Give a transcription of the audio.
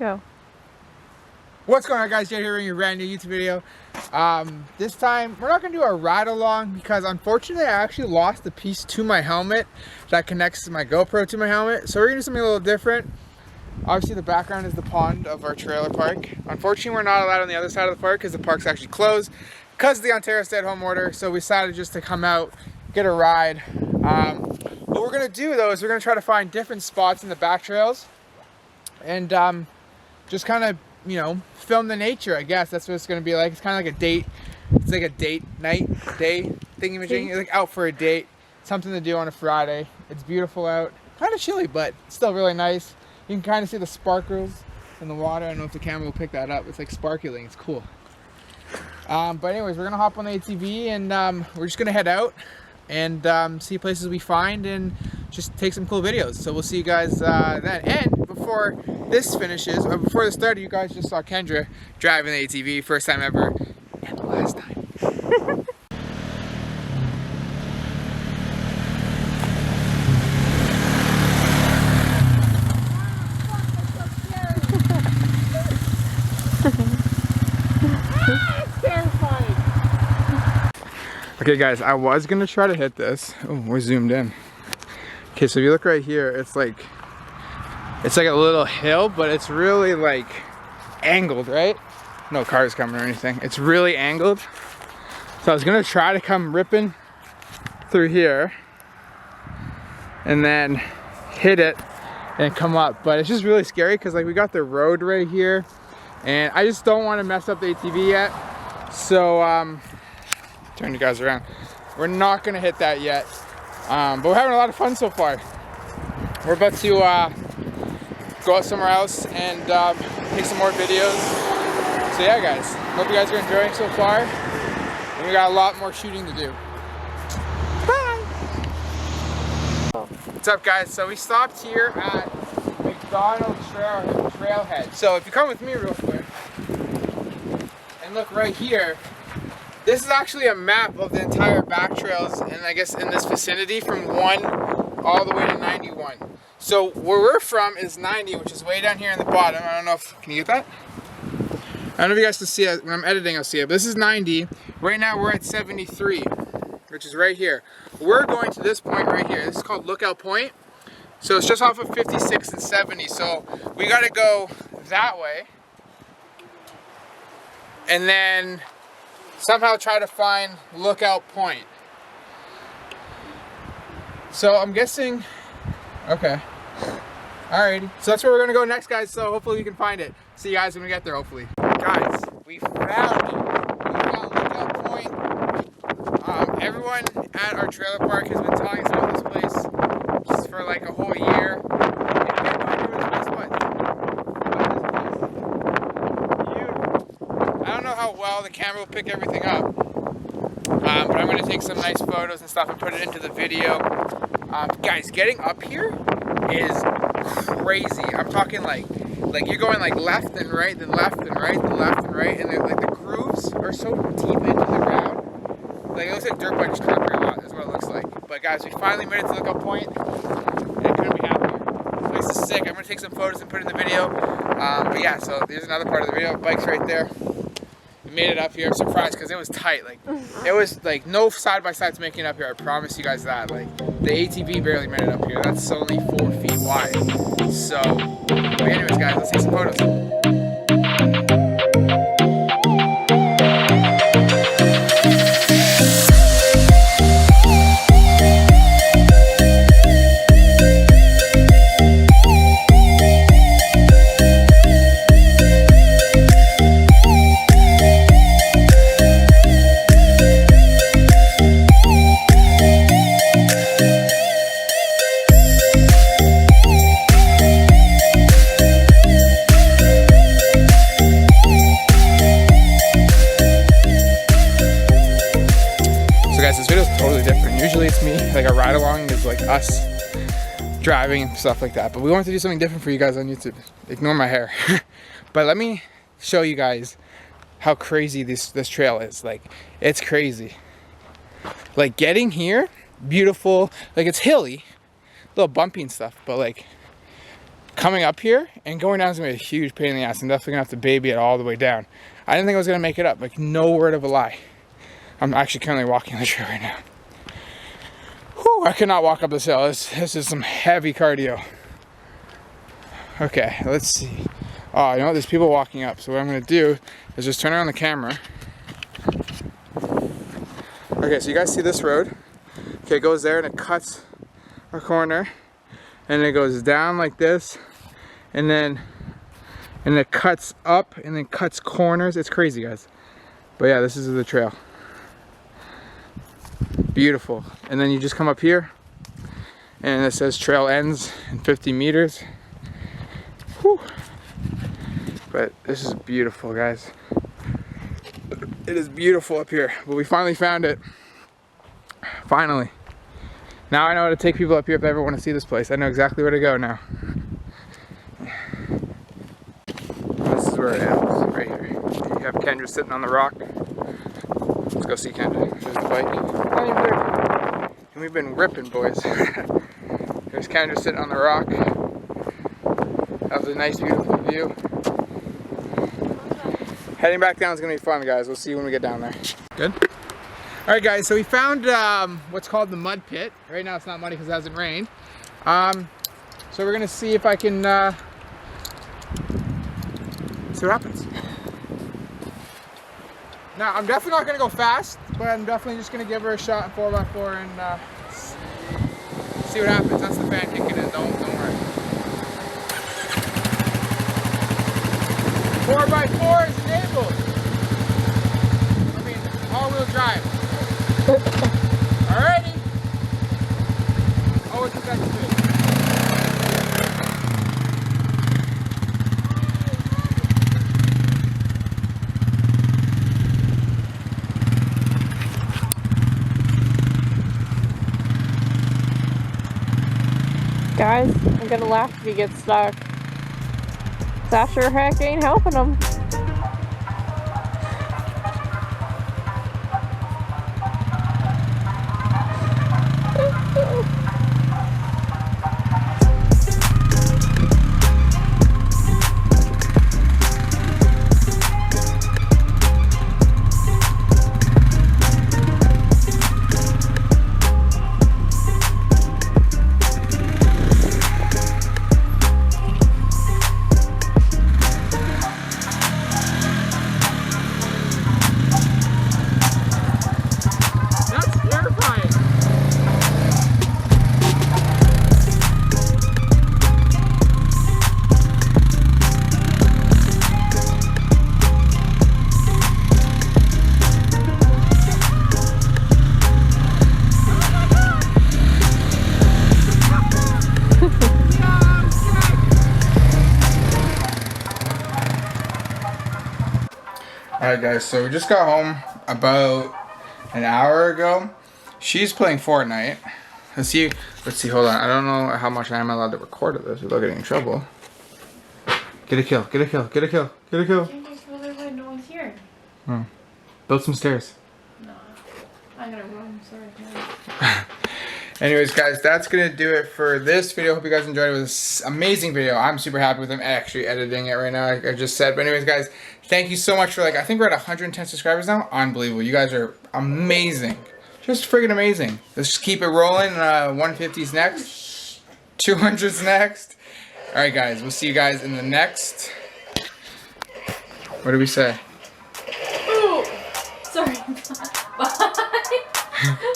Go. What's going on, guys? Jay here in your brand new YouTube video. This time we're not going to do a ride along because unfortunately I actually lost the piece to my helmet that connects my GoPro to my helmet. So we're going to do something a little different. Obviously the background is the pond of our trailer park. Unfortunately we're not allowed on the other side of the park because the park's actually closed because of the Ontario stay-at-home order. So we decided just to come out, get a ride. What we're going to do though is we're going to try to find different spots in the back trails and just kind of, you know, film the nature. I guess that's what it's going to be like. It's kind of like a date. It's like a date night, day thingy-majiggy. It's like out for a date. Something to do on a Friday. It's beautiful out. Kind of chilly, but still really nice. You can kind of see the sparkles in the water. I don't know if the camera will pick that up. It's like sparkling. It's cool. But anyways, we're going to hop on the ATV and we're just going to head out and see places we find and just take some cool videos. So we'll see you guys then. And before this finishes, or before this started, you guys just saw Kendra driving the ATV, first time ever, and the last time. Okay guys, I was gonna try to hit this. Oh, we're zoomed in. Okay, so if you look right here, it's like a little hill, but it's really like angled, right? No cars coming or anything. It's really angled. So I was gonna try to come ripping through here and then hit it and come up. But it's just really scary because like we got the road right here and I just don't want to mess up the ATV yet. So turn you guys around. We're not gonna hit that yet. But we're having a lot of fun so far. We're about to go out somewhere else and take some more videos. So yeah guys, hope you guys are enjoying so far. And we got a lot more shooting to do. Bye! What's up guys? So we stopped here at McDonalds Trailhead. So if you come with me real quick and look right here, this is actually a map of the entire back trails and I guess in this vicinity from 1 all the way to 91. So where we're from is 90, which is way down here in the bottom. I don't know if, can you get that? I don't know if you guys can see it. When I'm editing, I'll see it. But this is 90. Right now we're at 73, which is right here. We're going to this point right here. This is called Lookout Point. So it's just off of 56 and 70. So we got to go that way. And then somehow try to find Lookout Point. So I'm guessing, okay. Alrighty, so that's where we're gonna go next guys, so hopefully we can find it. See you guys when we get there, hopefully. Guys, we found it. We found Lookout Point. Everyone at our trailer park has been telling us about this place just for like a whole year. And we had no idea where this place was. Beautiful. I don't know how well the camera will pick everything up. But I'm going to take some nice photos and stuff and put it into the video. Guys, getting up here is crazy. I'm talking like you're going like left and right, then left and right, then left and right, and then like the grooves are so deep into the ground. Like it looks like dirt bikes come up here a lot. That's what it looks like. But guys, we finally made it to Lookout Point, and I couldn't be happier. The place is sick. I'm going to take some photos and put it in the video. But yeah, so there's another part of the video. Bike's right there. Made it up here. I'm surprised because it was tight. Like it was like no side-by-sides making it up here. I promise you guys that. Like the ATV barely made it up here. That's only 4 feet wide. So but anyways guys, let's take some photos. This video is totally different. Usually it's me, like a ride along is like us driving and stuff like that. But we wanted to do something different for you guys on YouTube. Ignore my hair. But let me show you guys how crazy this trail is. Like, it's crazy. Like getting here, beautiful. Like it's hilly, a little bumpy and stuff, but like coming up here and going down is gonna be a huge pain in the ass. I'm definitely gonna have to baby it all the way down. I didn't think I was gonna make it up, like no word of a lie. I'm actually currently walking the trail right now. Whew, I cannot walk up this hill. This is some heavy cardio. Okay, let's see. Oh, you know what? There's people walking up. So what I'm gonna do is just turn around the camera. Okay, so you guys see this road? Okay, it goes there and it cuts a corner, and it goes down like this, and then it cuts up and then cuts corners. It's crazy, guys. But yeah, this is the trail. Beautiful. And then you just come up here, and it says trail ends in 50 meters. Whew. But this is beautiful, guys. It is beautiful up here, but we finally found it. Finally. Now I know how to take people up here if they ever want to see this place. I know exactly where to go now. This is where it ends, right here. You have Kendra sitting on the rock. Let's go see Kendra. There's the bike. And we've been ripping, boys. There's Kendra sitting on the rock. That was a nice, beautiful view. Heading back down is going to be fun, guys. We'll see you when we get down there. Good? Alright, guys, so we found what's called the mud pit. Right now it's not muddy because it hasn't rained. So we're going to see if I can see what happens. Now, I'm definitely not going to go fast, but I'm definitely just going to give her a shot in 4x4 and see what happens. That's the fan kicking in. Don't worry. 4x4 is enabled. I mean, all-wheel drive. Alrighty. Oh, it's a good. Guys, I'm gonna laugh if he gets stuck. That sure heck ain't helping him. Alright guys, so we just got home about an hour ago. She's playing Fortnite. Let's see, hold on. I don't know how much I am allowed to record of this without getting in trouble. Get a kill, get a kill, get a kill, get a kill. Can't just go there when no one's here. Hmm. Build some stairs. No. I'm gonna run, sorry. Anyways, guys, that's going to do it for this video. Hope you guys enjoyed it. It was an amazing video. I'm super happy with them actually editing it right now, like I just said. But anyways, guys, thank you so much for, I think we're at 110 subscribers now. Unbelievable. You guys are amazing. Just friggin' amazing. Let's just keep it rolling. 150's next. 200's next. Alright, guys. We'll see you guys in the next... What do we say? Oh, sorry. Bye.